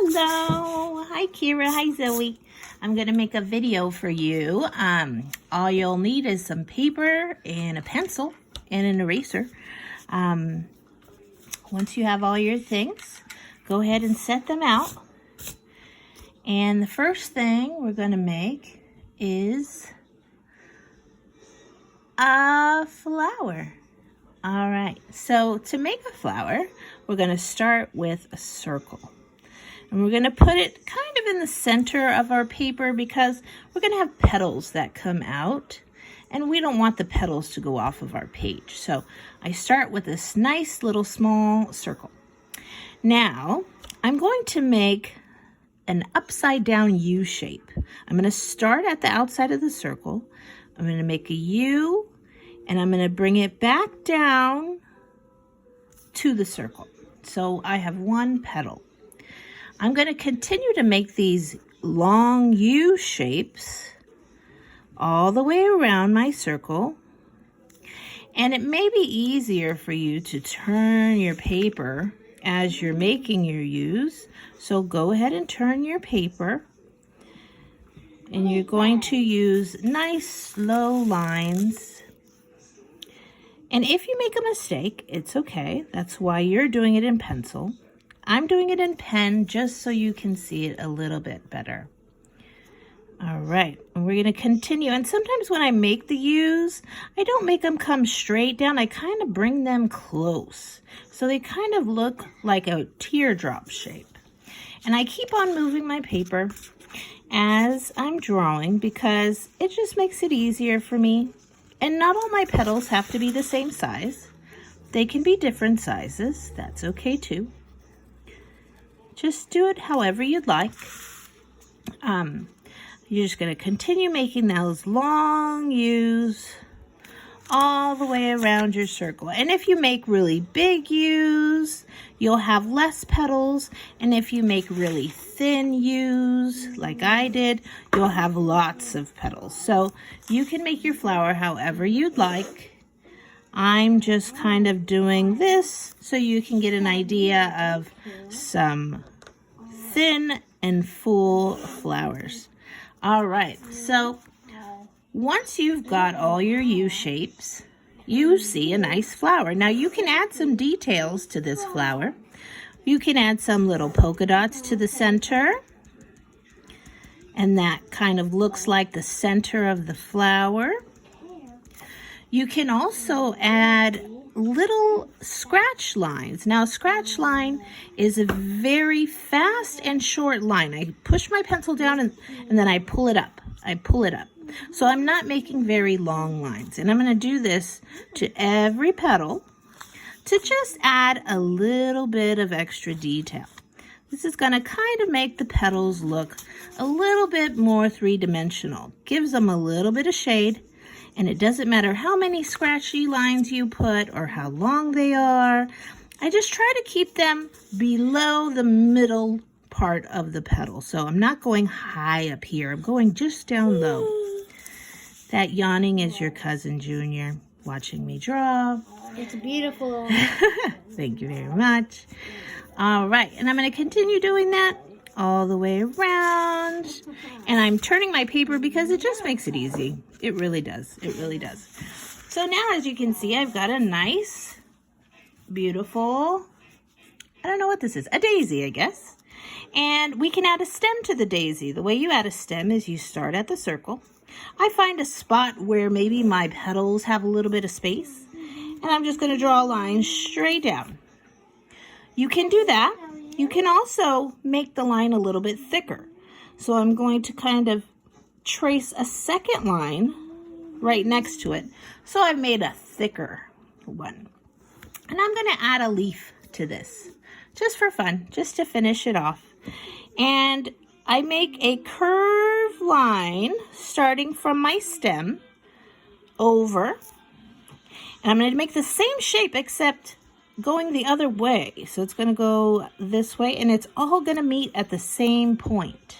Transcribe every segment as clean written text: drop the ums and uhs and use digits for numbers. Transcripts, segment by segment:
Hello. Hi, Kira. Hi, Zoe. I'm going to make a video for you. All you'll need is some paper and a pencil and an eraser. Once you have all your things, go ahead and set them out. And the first thing we're going to make is a flower. All right, so to make a flower, we're going to start with a circle. And we're going to put it kind of in the center of our paper because we're going to have petals that come out. And we don't want the petals to go off of our page. So I start with this nice little small circle. Now, I'm going to make an upside down U shape. I'm going to start at the outside of the circle. I'm going to make a U, and I'm going to bring it back down to the circle. So I have one petal. I'm going to continue to make these long U shapes all the way around my circle. And it may be easier for you to turn your paper as you're making your U's. So go ahead and turn your paper. And you're going to use nice slow lines. And if you make a mistake, it's okay. That's why you're doing it in pencil. I'm doing it in pen just so you can see it a little bit better. All right, and we're going to continue. And sometimes when I make the U's, I don't make them come straight down. I kind of bring them close. So they kind of look like a teardrop shape. And I keep on moving my paper as I'm drawing because it just makes it easier for me. And not all my petals have to be the same size. They can be different sizes. That's okay too. Just do it however you'd like. You're just going to continue making those long U's all the way around your circle. And if you make really big U's, you'll have less petals. And if you make really thin U's, like I did, you'll have lots of petals. So you can make your flower however you'd like. I'm just kind of doing this so you can get an idea of some thin and full flowers. All right, so once you've got all your U shapes, you see a nice flower. Now you can add some details to this flower. You can add some little polka dots to the center. And that kind of looks like the center of the flower. You can also add little scratch lines. Now, a scratch line is a very fast and short line. I push my pencil down and then I pull it up. I pull it up. So I'm not making very long lines. And I'm going to do this to every petal to just add a little bit of extra detail. This is going to kind of make the petals look a little bit more three-dimensional. Gives them a little bit of shade. And it doesn't matter how many scratchy lines you put or how long they are. I just try to keep them below the middle part of the petal. So I'm not going high up here. I'm going just down low. That yawning is your cousin Junior watching me draw. It's beautiful. Thank you very much. All right, and I'm going to continue doing that all the way around. And I'm turning my paper because it just makes it easy. It really does. It really does. So now, as you can see, I've got a nice, beautiful, I don't know what this is, a daisy, I guess. And we can add a stem to the daisy. The way you add a stem is you start at the circle. I find a spot where maybe my petals have a little bit of space. And I'm just going to draw a line straight down. You can do that. You can also make the line a little bit thicker. So I'm going to kind of trace a second line right next to it. So I've made a thicker one. And I'm going to add a leaf to this just for fun, just to finish it off. And I make a curved line starting from my stem over. And I'm going to make the same shape except going the other way. So it's going to go this way, and it's all going to meet at the same point.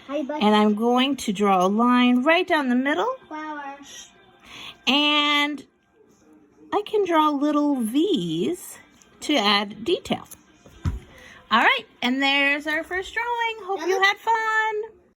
And I'm going to draw a line right down the middle. Flowers. And I can draw little V's to add detail. All right, and there's our first drawing. Hope you had fun.